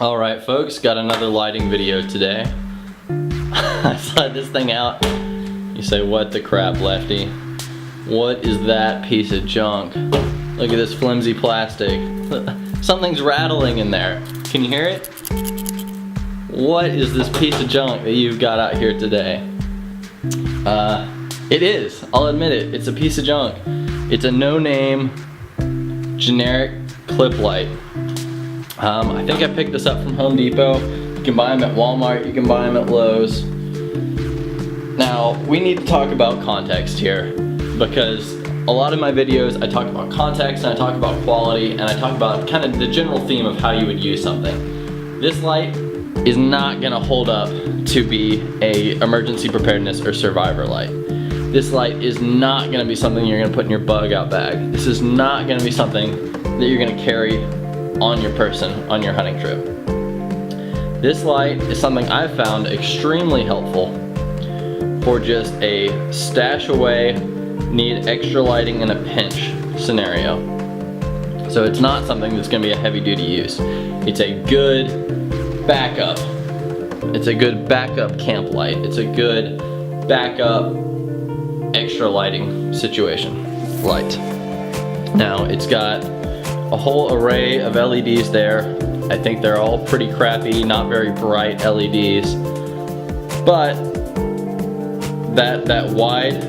Alright folks, got another lighting video today. I slide this thing out. You say, what the crap, Lefty? What is that piece of junk? Look at this flimsy plastic. Something's rattling in there. Can you hear it? What is this piece of junk that you've got out here today? It is, I'll admit it. It's a piece of junk. It's a no-name generic clip light. I think I picked this up from Home Depot. You can buy them at Walmart, you can buy them at Lowe's. Now, we need to talk about context here, because a lot of my videos I talk about context and I talk about quality and I talk about kind of the general theme of how you would use something. This light is not gonna hold up to be a emergency preparedness or survivor light. This light is not gonna be something you're gonna put in your bug out bag. This is not gonna be something that you're gonna carry on your person on your hunting trip. This light is something I've found extremely helpful for just a stash away, need extra lighting in a pinch scenario. So it's not something that's gonna be a heavy duty use. It's a good backup. It's a good backup camp light. It's a good backup extra lighting situation light. Now it's got a whole array of LEDs there. I think they're all pretty crappy, not very bright LEDs, but that wide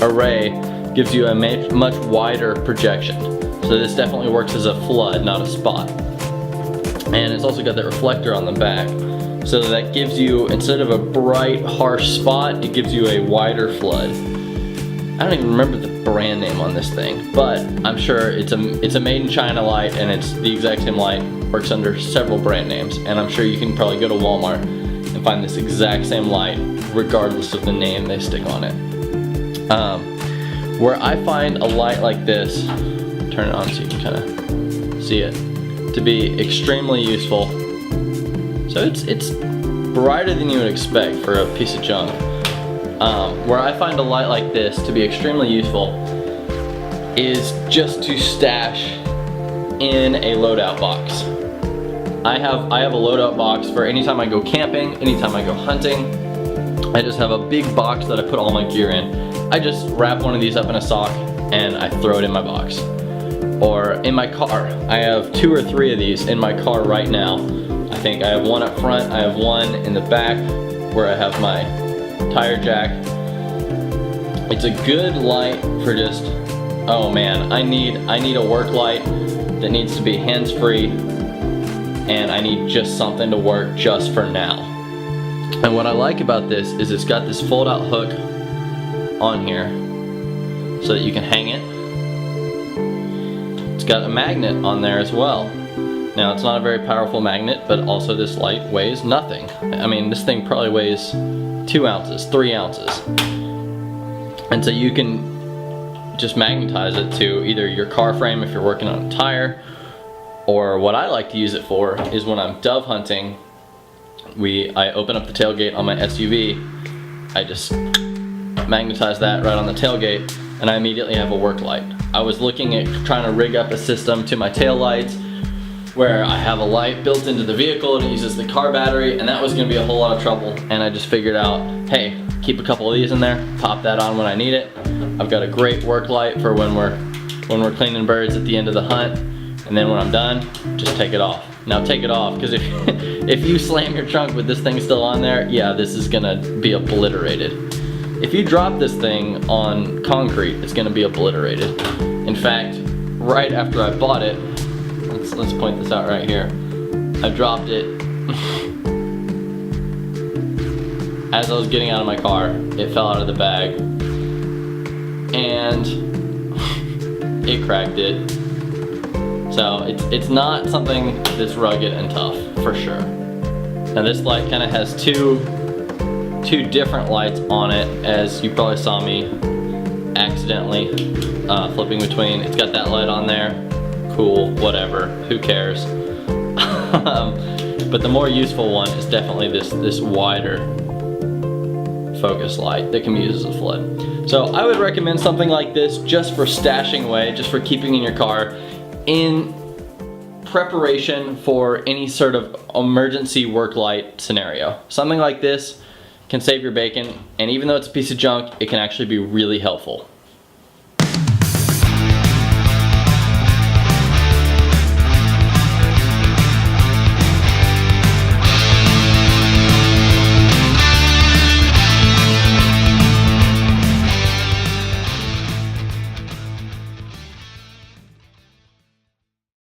array gives you a much wider projection. So this definitely works as a flood, not a spot. And it's also got that reflector on the back. So that gives you, instead of a bright, harsh spot, it gives you a wider flood. I don't even remember the brand name on this thing, but I'm sure it's a made in China light, and it's the exact same light, works under several brand names, and I'm sure you can probably go to Walmart and find this exact same light regardless of the name they stick on it. Where I find a light like this, turn it on so you can kind of see it, to be extremely useful. So it's brighter than you would expect for a piece of junk. Where I find a light like this to be extremely useful is just to stash in a loadout box. I have a loadout box for anytime I go camping, anytime I go hunting. I just have a big box that I put all my gear in. I just wrap one of these up in a sock and I throw it in my box. Or in my car, I have 2 or 3 of these in my car right now. I think I have one up front, I have one in the back where I have my tire jack. It's a good light for just, oh man, I need a work light that needs to be hands-free, and I need just something to work just for now. And what I like about this is it's got this fold-out hook on here so that you can hang it. It's got a magnet on there as well. Now it's not a very powerful magnet, but also this light weighs nothing. I mean, this thing probably weighs 2 ounces, 3 ounces. And so you can just magnetize it to either your car frame if you're working on a tire, or what I like to use it for is when I'm dove hunting, I open up the tailgate on my SUV, I just magnetize that right on the tailgate, and I immediately have a work light. I was looking at trying to rig up a system to my tail lights where I have a light built into the vehicle, it uses the car battery, and that was gonna be a whole lot of trouble. And I just figured out, hey, keep a couple of these in there, pop that on when I need it. I've got a great work light for when we're cleaning birds at the end of the hunt, and then when I'm done, just take it off. Now take it off, because if you slam your trunk with this thing still on there, yeah, this is gonna be obliterated. If you drop this thing on concrete, it's gonna be obliterated. In fact, right after I bought it, let's point this out right here. I dropped it as I was getting out of my car. It fell out of the bag and it cracked it. So it's not something that's rugged and tough, for sure. Now this light kind of has two different lights on it, as you probably saw me accidentally flipping between. It's got that light on there. Cool, whatever, who cares? But the more useful one is definitely this wider focus light that can be used as a flood. So I would recommend something like this just for stashing away, just for keeping in your car in preparation for any sort of emergency work light scenario. Something like this can save your bacon, and even though it's a piece of junk, it can actually be really helpful.